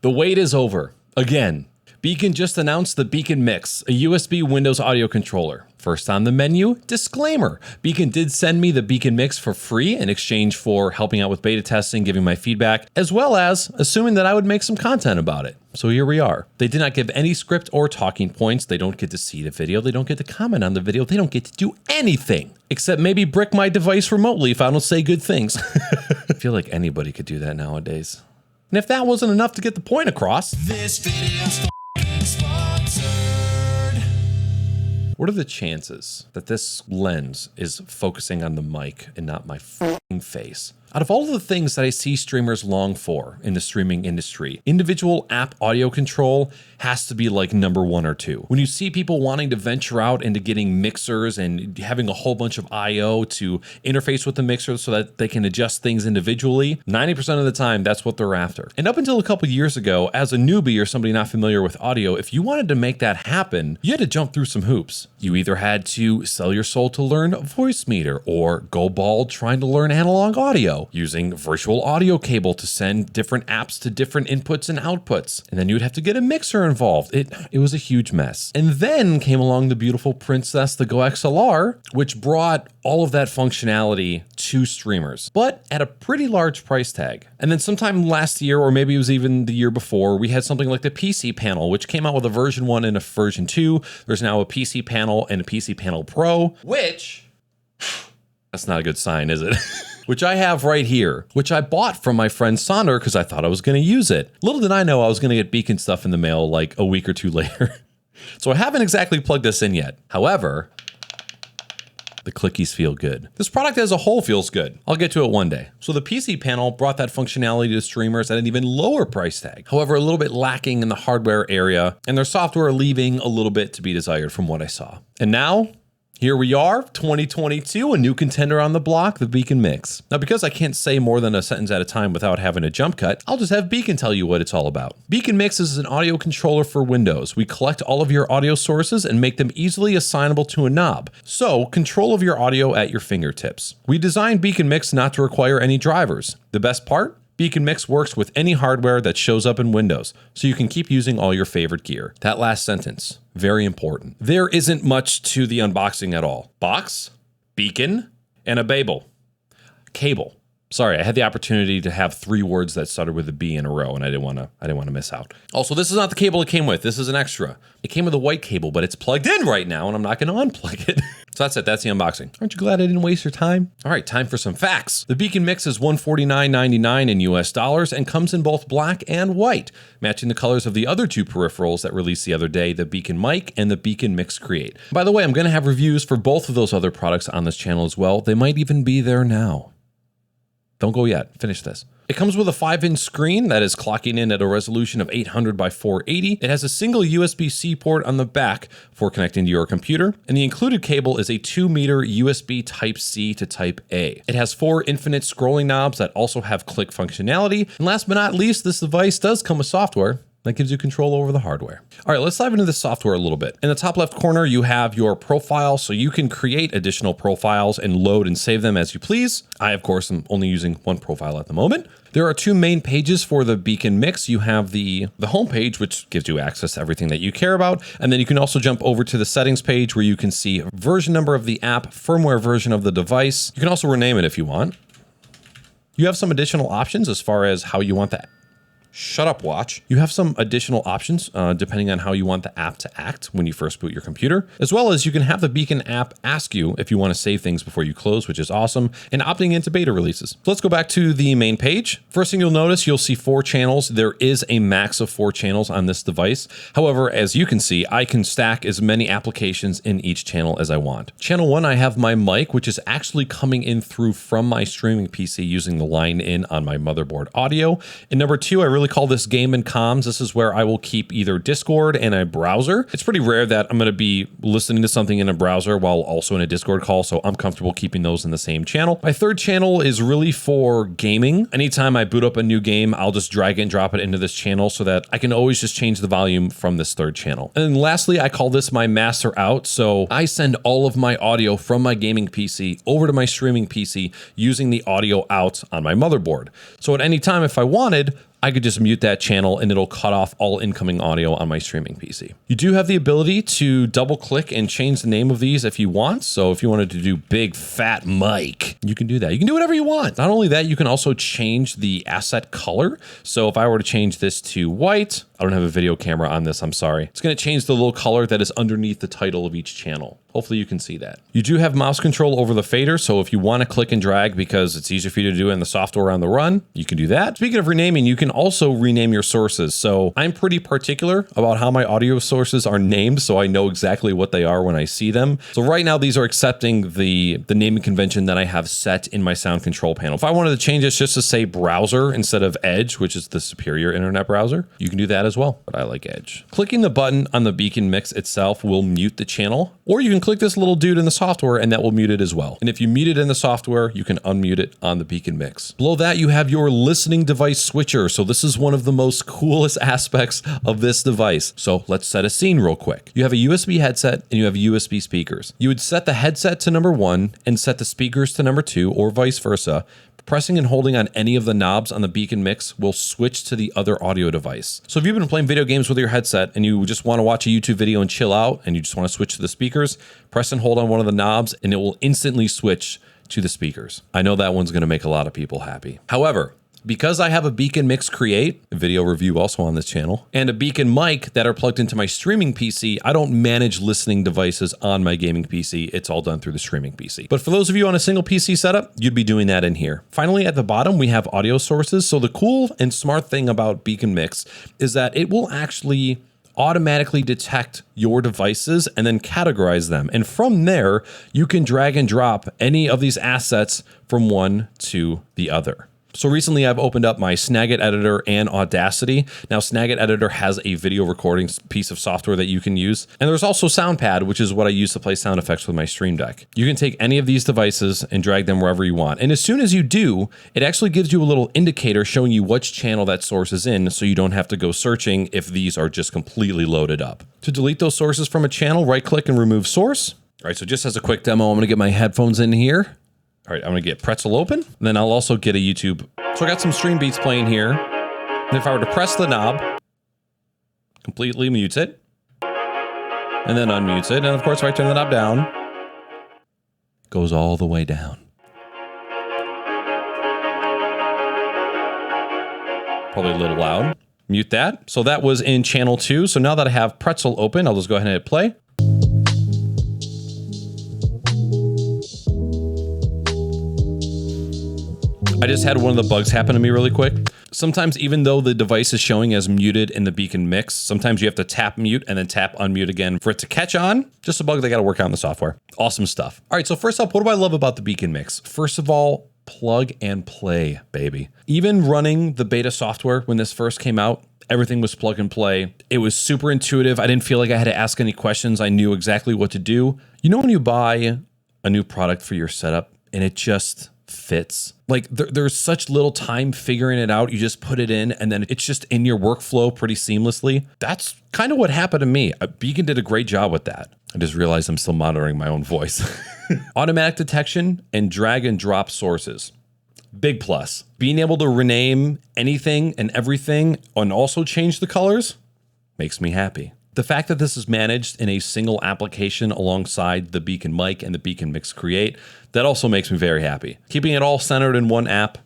The wait is over. Again. Beacn just announced the Beacn Mix, a USB Windows audio controller. First on the menu, disclaimer. Beacn did send me the Beacn Mix for free in exchange for helping out with beta testing, giving my feedback, as well as assuming that I would make some content about it. So here we are. They did not give any script or talking points. They don't get to see the video. They don't get to comment on the video. They don't get to do anything except maybe brick my device remotely if I don't say good things. I feel like anybody could do that nowadays. And if that wasn't enough to get the point across, this video's sponsored. What are the chances that this lens is focusing on the mic and not my f***ing face? Out of all of the things that I see streamers long for in the streaming industry, individual app audio control has to be like number 1 or 2. When you see people wanting to venture out into getting mixers and having a whole bunch of I/O to interface with the mixer so that they can adjust things individually, 90% of the time, that's what they're after. And up until a couple years ago, as a newbie or somebody not familiar with audio, if you wanted to make that happen, you had to jump through some hoops. You either had to sell your soul to learn voice meter or go bald trying to learn analog audio, using virtual audio cable to send different apps to different inputs and outputs. And then you would have to get a mixer involved. It was a huge mess. And then came along the beautiful Princess, the Go XLR, which brought all of that functionality to streamers, but at a pretty large price tag. And then sometime last year, or maybe it was even the year before, we had something like the PC panel, which came out with a version 1 and a version 2. There's now a PC panel and a PC panel Pro, which, that's not a good sign, is it? Which I have right here, which I bought from my friend Sonder because I thought I was going to use it. Little did I know I was going to get Beacn stuff in the mail like a week or 2 later. So I haven't exactly plugged this in yet. However, the clickies feel good. This product as a whole feels good. I'll get to it one day. So the PC panel brought that functionality to streamers at an even lower price tag. However, a little bit lacking in the hardware area, and their software leaving a little bit to be desired from what I saw. And now, here we are, 2022, a new contender on the block, the Beacn Mix. Now, because I can't say more than a sentence at a time without having a jump cut, I'll just have Beacn tell you what it's all about. Beacn Mix is an audio controller for Windows. We collect all of your audio sources and make them easily assignable to a knob. So, control of your audio at your fingertips. We designed Beacn Mix not to require any drivers. The best part? Beacn Mix works with any hardware that shows up in Windows, so you can keep using all your favorite gear. That last sentence, very important. There isn't much to the unboxing at all. Box, Beacn, and a Babel. Cable. Sorry, I had the opportunity to have 3 words that started with a B in a row, and I didn't want to miss out. Also, this is not the cable it came with. This is an extra. It came with a white cable, but it's plugged in right now, and I'm not going to unplug it. So that's it. That's the unboxing. Aren't you glad I didn't waste your time? All right, time for some facts. The Beacn Mix is $149.99 in US dollars and comes in both black and white, matching the colors of the other 2 peripherals that released the other day, the Beacn Mic and the Beacn Mix Create. By the way, I'm going to have reviews for both of those other products on this channel as well. They might even be there now. Don't go yet. Finish this. It comes with a 5-inch screen that is clocking in at a resolution of 800 by 480. It has a single USB-C port on the back for connecting to your computer, and the included cable is a 2-meter USB Type-C to Type-A. It has 4 infinite scrolling knobs that also have click functionality. And last but not least, this device does come with software that gives you control over the hardware. All right, let's dive into the software a little bit. In the top left corner, you have your profile, so you can create additional profiles and load and save them as you please. I, of course, am only using 1 profile at the moment. There are 2 main pages for the Beacn Mix. You have the home page, which gives you access to everything that you care about. And then you can also jump over to the settings page where you can see version number of the app, firmware version of the device. You can also rename it if you want. You have some additional options as far as how you want that. Shut up, watch. You have some additional options depending on how you want the app to act when you first boot your computer, as well as you can have the Beacn app ask you if you want to save things before you close, which is awesome, and opting into beta releases. So let's go back to the main page. First thing you'll notice, you'll see 4 channels. There is a max of 4 channels on this device. However, as you can see, I can stack as many applications in each channel as I want. Channel 1, I have my mic, which is actually coming in through from my streaming PC using the line in on my motherboard audio. And number 2, I really call this game and comms. This is where I will keep either Discord and a browser. It's pretty rare that I'm going to be listening to something in a browser while also in a Discord call, so I'm comfortable keeping those in the same channel. My 3rd channel is really for gaming. Anytime I boot up a new game, I'll just drag and drop it into this channel so that I can always just change the volume from this 3rd channel. And then lastly, I call this my master out. So I send all of my audio from my gaming PC over to my streaming PC using the audio out on my motherboard. So at any time, if I wanted, I could just mute that channel and it'll cut off all incoming audio on my streaming PC. You do have the ability to double click and change the name of these if you want. So if you wanted to do big fat mic, you can do that. You can do whatever you want. Not only that, you can also change the asset color. So if I were to change this to white, I don't have a video camera on this, I'm sorry. It's going to change the little color that is underneath the title of each channel. Hopefully you can see that. You do have mouse control over the fader, so if you want to click and drag because it's easier for you to do in the software on the run, you can do that. Speaking of renaming, you can also rename your sources. So I'm pretty particular about how my audio sources are named, so I know exactly what they are when I see them. So right now, these are accepting the naming convention that I have set in my sound control panel. If I wanted to change this just to say browser instead of Edge, which is the superior internet browser, you can do that as well, but I like Edge. Clicking the button on the Beacn mix itself will mute the channel, or you can click this little dude in the software and that will mute it as well. And if you mute it in the software, you can unmute it on the Beacn mix. Below that, you have your listening device switcher. So this is one of the most coolest aspects of this device. So let's set a scene real quick. You have a USB headset and you have USB speakers. You would set the headset to number 1 and set the speakers to number 2 or vice versa. Pressing and holding on any of the knobs on the Beacn mix will switch to the other audio device. So if you've been playing video games with your headset and you just want to watch a YouTube video and chill out and you just want to switch to the speakers, press and hold on one of the knobs and it will instantly switch to the speakers. I know that one's going to make a lot of people happy. However, because I have a Beacn Mix Create, a video review also on this channel, and a Beacn mic that are plugged into my streaming PC, I don't manage listening devices on my gaming PC. It's all done through the streaming PC. But for those of you on a single PC setup, you'd be doing that in here. Finally, at the bottom, we have audio sources. So the cool and smart thing about Beacn Mix is that it will actually automatically detect your devices and then categorize them. And from there, you can drag and drop any of these assets from one to the other. So recently I've opened up my Snagit editor and Audacity. Now Snagit editor has a video recording piece of software that you can use. And there's also SoundPad, which is what I use to play sound effects with my Stream Deck. You can take any of these devices and drag them wherever you want. And as soon as you do, it actually gives you a little indicator showing you which channel that source is in, so you don't have to go searching if these are just completely loaded up. To delete those sources from a channel, right click and remove source. All right, so just as a quick demo, I'm gonna get my headphones in here. All right, I'm gonna get Pretzel open, and then I'll also get a YouTube. So I got some stream beats playing here. And if I were to press the knob, completely mutes it, and then unmutes it. And of course, if I turn the knob down, it goes all the way down. Probably a little loud. Mute that. So that was in channel 2. So now that I have Pretzel open, I'll just go ahead and hit play. I just had one of the bugs happen to me really quick. Sometimes even though the device is showing as muted in the Beacn mix, sometimes you have to tap mute and then tap unmute again for it to catch on. Just a bug they got to work out in the software. Awesome stuff. All right, so first up, what do I love about the Beacn mix? First of all, plug and play, baby. Even running the beta software when this first came out, everything was plug and play. It was super intuitive. I didn't feel like I had to ask any questions. I knew exactly what to do. You know when you buy a new product for your setup and it just fits? Like there's such little time figuring it out. You just put it in and then it's just in your workflow pretty seamlessly. That's kind of what happened to me. Beacn did a great job with that. I just realized I'm still monitoring my own voice. Automatic detection and drag and drop sources. Big plus. Being able to rename anything and everything and also change the colors makes me happy. The fact that this is managed in a single application alongside the Beacn mic and the Beacn Mix Create, that also makes me very happy. Keeping it all centered in one app,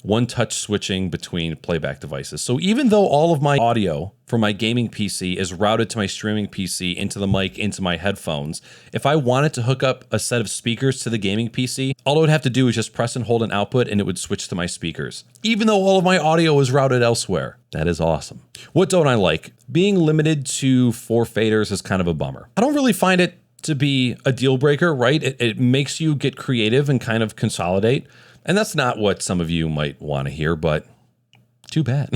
one touch switching between playback devices. So even though all of my audio from my gaming PC is routed to my streaming PC, into the mic, into my headphones, if I wanted to hook up a set of speakers to the gaming PC, all I would have to do is just press and hold an output and it would switch to my speakers. Even though all of my audio is routed elsewhere. That is awesome. What don't I like? Being limited to 4 faders is kind of a bummer. I don't really find it to be a deal breaker, right? It makes you get creative and kind of consolidate. And that's not what some of you might want to hear, but too bad.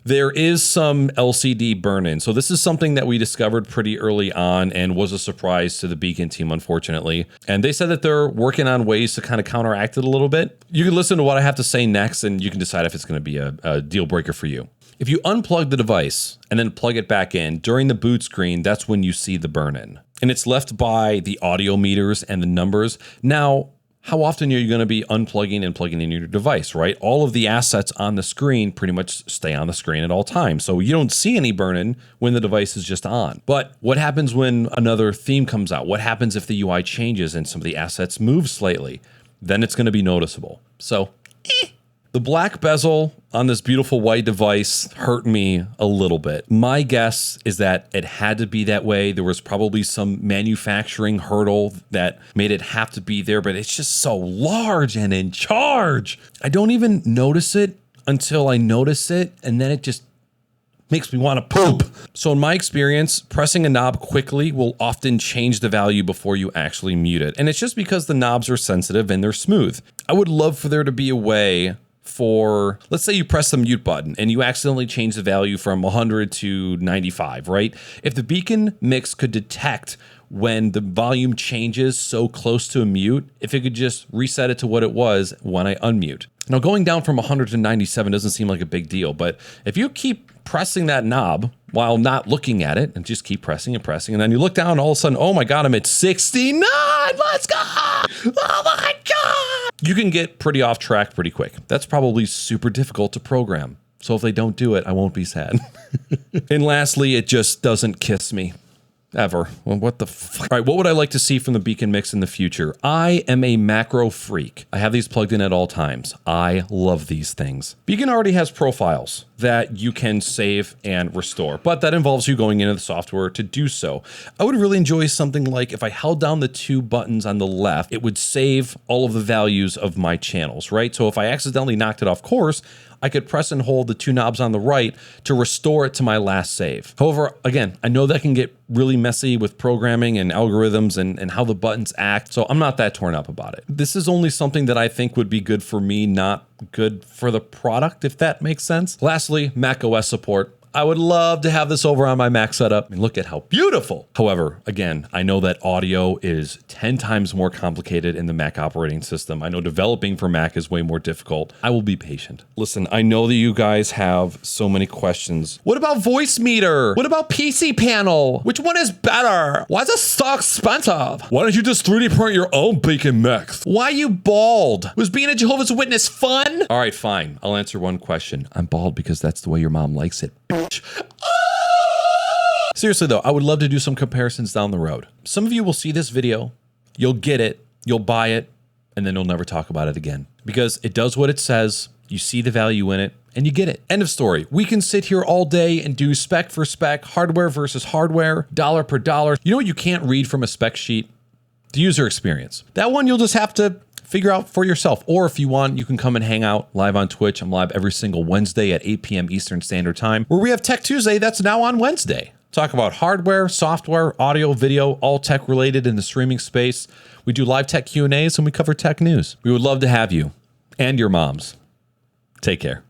There is some LCD burn-in. So this is something that we discovered pretty early on and was a surprise to the Beacn team, unfortunately. And they said that they're working on ways to kind of counteract it a little bit. You can listen to what I have to say next and you can decide if it's going to be a deal breaker for you. If you unplug the device and then plug it back in during the boot screen, that's when you see the burn-in. And it's left by the audio meters and the numbers. Now, how often are you going to be unplugging and plugging in your device, right? All of the assets on the screen pretty much stay on the screen at all times. So you don't see any burn-in when the device is just on. But what happens when another theme comes out? What happens if the UI changes and some of the assets move slightly? Then it's going to be noticeable. So, The black bezel on this beautiful white device hurt me a little bit. My guess is that it had to be that way. There was probably some manufacturing hurdle that made it have to be there, but it's just so large and in charge. I don't even notice it until I notice it, and then it just makes me want to poop. So in my experience, pressing a knob quickly will often change the value before you actually mute it. And it's just because the knobs are sensitive and they're smooth. I would love for there to be a way for, let's say you press the mute button and you accidentally change the value from 100 to 95, right? If the Beacn mix could detect when the volume changes so close to a mute, if it could just reset it to what it was when I unmute. Now going down from 100 to 97 doesn't seem like a big deal, but if you keep pressing that knob while not looking at it and just keep pressing and pressing, and then you look down, all of a sudden, oh my God, I'm at 69, let's go, oh my God. You can get pretty off track pretty quick. That's probably super difficult to program. So if they don't do it, I won't be sad. And lastly, it just doesn't kiss me. Ever. Well, what the fuck? All right, what would I like to see from the Beacn mix in the future? I am a macro freak. I have these plugged in at all times. I love these things. Beacn already has profiles that you can save and restore, but that involves you going into the software to do so. I would really enjoy something like if I held down the two buttons on the left, it would save all of the values of my channels, right? So if I accidentally knocked it off course, I could press and hold the two knobs on the right to restore it to my last save. However, again, I know that can get really messy with programming and algorithms and how the buttons act, so I'm not that torn up about it. This is only something that I think would be good for me, not good for the product, if that makes sense. Lastly, Mac OS support. I would love to have this over on my Mac setup. And look at how beautiful. However, again, I know that audio is 10 times more complicated in the Mac operating system. I know developing for Mac is way more difficult. I will be patient. Listen, I know that you guys have so many questions. What about voice meter? What about PC panel? Which one is better? Why is it so expensive? Why don't you just 3D print your own Beacn mix? Why are you bald? Was being a Jehovah's Witness fun? All right, fine. I'll answer one question. I'm bald because that's the way your mom likes it. Seriously though, I would love to do some comparisons down the road. Some of you will see this video, you'll get it, you'll buy it, and then you'll never talk about it again. Because it does what it says, you see the value in it, and you get it. End of story. We can sit here all day and do spec for spec, hardware versus hardware, dollar per dollar. You know what you can't read from a spec sheet? The user experience. That one you'll just have to figure out for yourself. Or if you want, you can come and hang out live on Twitch. I'm live every single Wednesday at 8 p.m. Eastern Standard Time, where we have Tech Tuesday that's now on Wednesday. Talk about hardware, software, audio, video, all tech related in the streaming space. We do live tech Q&As and we cover tech news. We would love to have you and your moms. Take care.